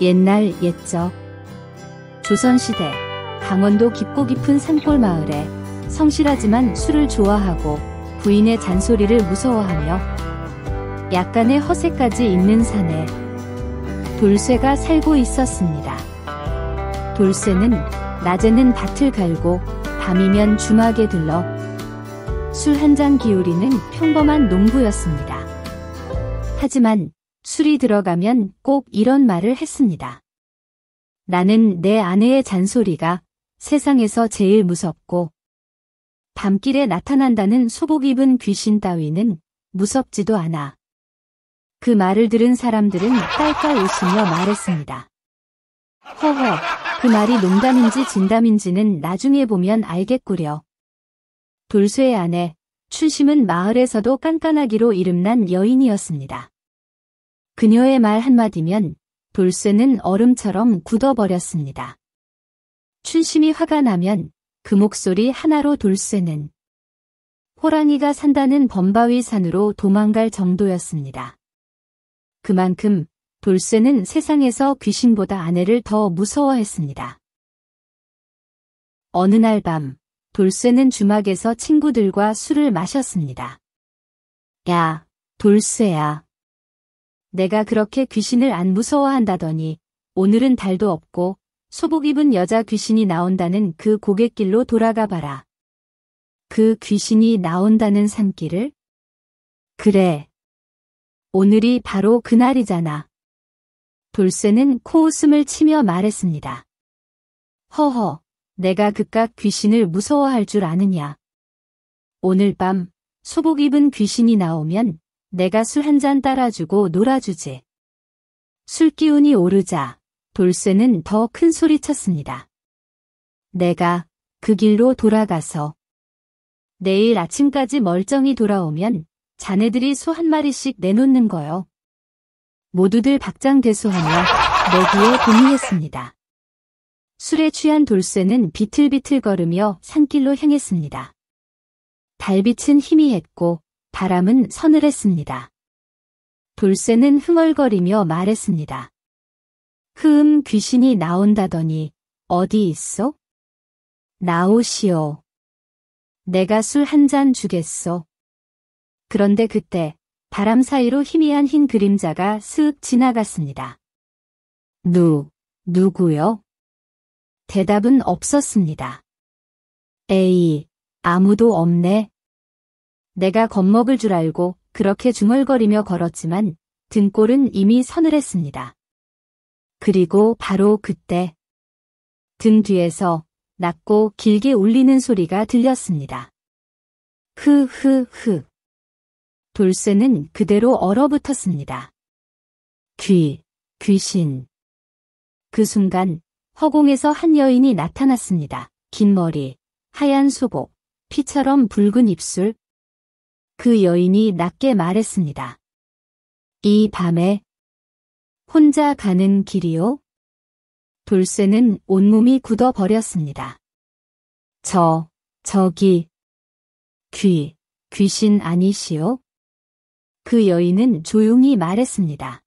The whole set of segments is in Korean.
옛날 옛적 조선시대 강원도 깊고 깊은 산골 마을에 성실하지만 술을 좋아하고 부인의 잔소리를 무서워하며 약간의 허세까지 있는 산에 돌쇠가 살고 있었습니다. 돌쇠는 낮에는 밭을 갈고 밤이면 주막에 들러 술 한 잔 기울이는 평범한 농부였습니다. 하지만 술이 들어가면 꼭 이런 말을 했습니다. 나는 내 아내의 잔소리가 세상에서 제일 무섭고 밤길에 나타난다는 소복 입은 귀신 따위는 무섭지도 않아. 그 말을 들은 사람들은 깔깔 웃으며 말했습니다. 허허, 그 말이 농담인지 진담인지는 나중에 보면 알겠구려. 돌쇠의 아내 춘심은 마을에서도 깐깐하기로 이름난 여인이었습니다. 그녀의 말 한마디면 돌쇠는 얼음처럼 굳어버렸습니다. 춘심이 화가 나면 그 목소리 하나로 돌쇠는 호랑이가 산다는 범바위 산으로 도망갈 정도였습니다. 그만큼 돌쇠는 세상에서 귀신보다 아내를 더 무서워했습니다. 어느 날 밤, 돌쇠는 주막에서 친구들과 술을 마셨습니다. 야, 돌쇠야. 내가 그렇게 귀신을 안 무서워한다더니 오늘은 달도 없고 소복 입은 여자 귀신이 나온다는 그 고갯길로 돌아가 봐라. 그 귀신이 나온다는 산길을? 그래. 오늘이 바로 그날이잖아. 돌쇠는 코웃음을 치며 말했습니다. 허허, 내가 그깟 귀신을 무서워할 줄 아느냐. 오늘 밤 소복 입은 귀신이 나오면 내가 술 한 잔 따라주고 놀아주지. 술 기운이 오르자 돌쇠는 더 큰 소리 쳤습니다. 내가 그 길로 돌아가서 내일 아침까지 멀쩡히 돌아오면 자네들이 소 한 마리씩 내놓는 거요. 모두들 박장대소하며 내기에 동의했습니다. 술에 취한 돌쇠는 비틀비틀거리며 산길로 향했습니다. 달빛은 희미했고 바람은 서늘했습니다. 돌쇠는 흥얼거리며 말했습니다. 귀신이 나온다더니 어디 있어? 나오시오. 내가 술 한 잔 주겠소. 그런데 그때 바람 사이로 희미한 흰 그림자가 슥 지나갔습니다. 누구요? 대답은 없었습니다. 에이, 아무도 없네. 내가 겁먹을 줄 알고 그렇게 중얼거리며 걸었지만 등골은 이미 서늘했습니다. 그리고 바로 그때 등 뒤에서 낮고 길게 울리는 소리가 들렸습니다. 흐흐흐. 돌쇠는 그대로 얼어붙었습니다. 귀신. 그 순간 허공에서 한 여인이 나타났습니다. 긴 머리, 하얀 소복, 피처럼 붉은 입술. 그 여인이 낮게 말했습니다. 이 밤에 혼자 가는 길이요? 돌쇠는 온몸이 굳어버렸습니다. 저기, 귀신 아니시오? 그 여인은 조용히 말했습니다.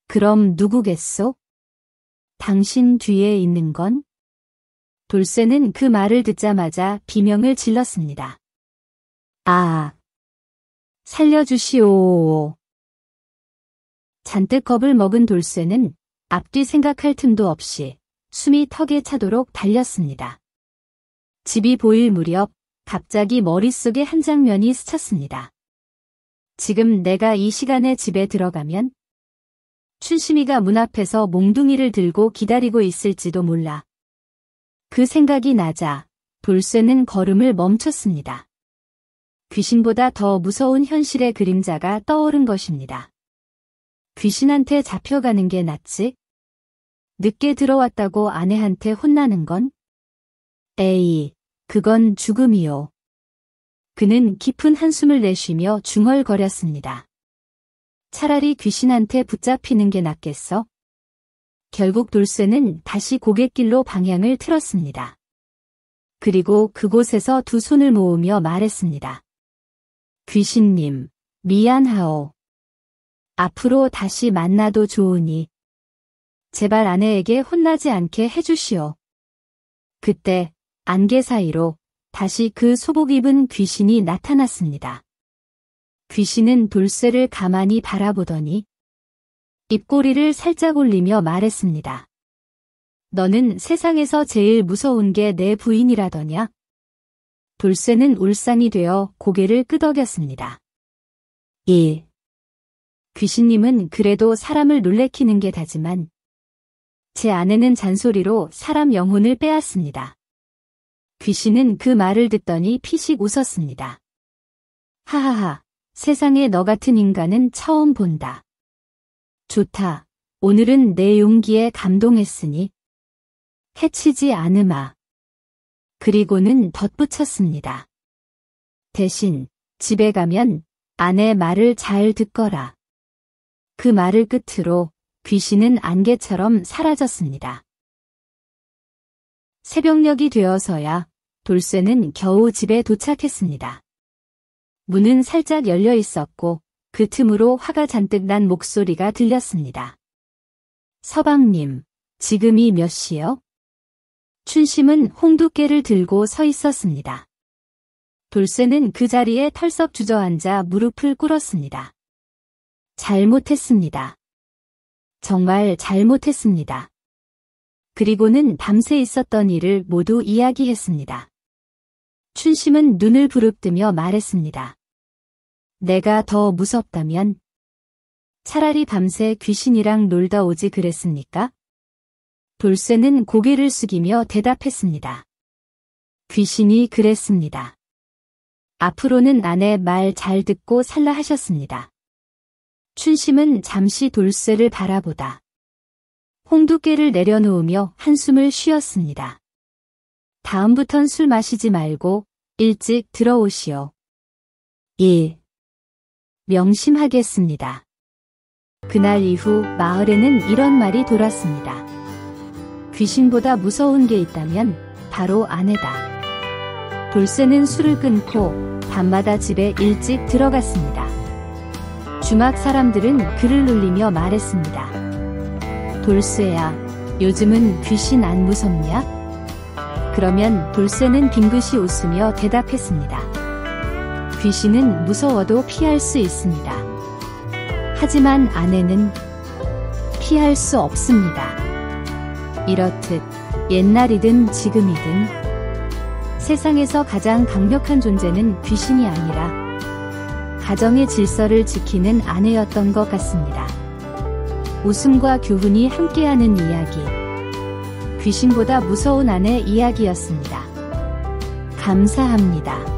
그럼 누구겠소? 당신 뒤에 있는 건? 돌쇠는 그 말을 듣자마자 비명을 질렀습니다. 아! 살려주시오. 잔뜩 겁을 먹은 돌쇠는 앞뒤 생각할 틈도 없이 숨이 턱에 차도록 달렸습니다. 집이 보일 무렵 갑자기 머릿속에 한 장면이 스쳤습니다. 지금 내가 이 시간에 집에 들어가면 춘심이가 문 앞에서 몽둥이를 들고 기다리고 있을지도 몰라. 그 생각이 나자 돌쇠는 걸음을 멈췄습니다. 귀신보다 더 무서운 현실의 그림자가 떠오른 것입니다. 귀신한테 잡혀가는 게 낫지? 늦게 들어왔다고 아내한테 혼나는 건? 에이, 그건 죽음이요. 그는 깊은 한숨을 내쉬며 중얼거렸습니다. 차라리 귀신한테 붙잡히는 게 낫겠어? 결국 돌쇠는 다시 고갯길로 방향을 틀었습니다. 그리고 그곳에서 두 손을 모으며 말했습니다. 귀신님, 미안하오. 앞으로 다시 만나도 좋으니 제발 아내에게 혼나지 않게 해주시오. 그때 안개 사이로 다시 그 소복 입은 귀신이 나타났습니다. 귀신은 돌쇠를 가만히 바라보더니 입꼬리를 살짝 올리며 말했습니다. 너는 세상에서 제일 무서운 게 내 부인이라더냐? 돌쇠는 울상이 되어 고개를 끄덕였습니다. 1. 귀신님은 그래도 사람을 놀래키는 게 다지만 제 아내는 잔소리로 사람 영혼을 빼앗습니다. 귀신은 그 말을 듣더니 피식 웃었습니다. 하하하, 세상에 너 같은 인간은 처음 본다. 좋다. 오늘은 내 용기에 감동했으니 해치지 않으마. 그리고는 덧붙였습니다. 대신 집에 가면 아내 말을 잘 듣거라. 그 말을 끝으로 귀신은 안개처럼 사라졌습니다. 새벽녘이 되어서야 돌쇠는 겨우 집에 도착했습니다. 문은 살짝 열려 있었고 그 틈으로 화가 잔뜩 난 목소리가 들렸습니다. 서방님, 지금이 몇 시요? 춘심은 홍두깨를 들고 서 있었습니다. 돌쇠는 그 자리에 털썩 주저앉아 무릎을 꿇었습니다. 잘못했습니다. 정말 잘못했습니다. 그리고는 밤새 있었던 일을 모두 이야기했습니다. 춘심은 눈을 부릅뜨며 말했습니다. 내가 더 무섭다면 차라리 밤새 귀신이랑 놀다 오지 그랬습니까? 돌쇠는 고개를 숙이며 대답했습니다. 귀신이 그랬습니다. 앞으로는 아내 말 잘 듣고 살라 하셨습니다. 춘심은 잠시 돌쇠를 바라보다 홍두깨를 내려놓으며 한숨을 쉬었습니다. 다음부턴 술 마시지 말고 일찍 들어오시오. 1. 명심하겠습니다. 그날 이후 마을에는 이런 말이 돌았습니다. 귀신보다 무서운 게 있다면 바로 아내다. 돌쇠는 술을 끊고 밤마다 집에 일찍 들어갔습니다. 주막 사람들은 그를 놀리며 말했습니다. 돌쇠야, 요즘은 귀신 안 무섭냐? 그러면 돌쇠는 빙긋이 웃으며 대답했습니다. 귀신은 무서워도 피할 수 있습니다. 하지만 아내는 피할 수 없습니다. 이렇듯 옛날이든 지금이든 세상에서 가장 강력한 존재는 귀신이 아니라 가정의 질서를 지키는 아내였던 것 같습니다. 웃음과 교훈이 함께하는 이야기. 귀신보다 무서운 아내 이야기였습니다. 감사합니다.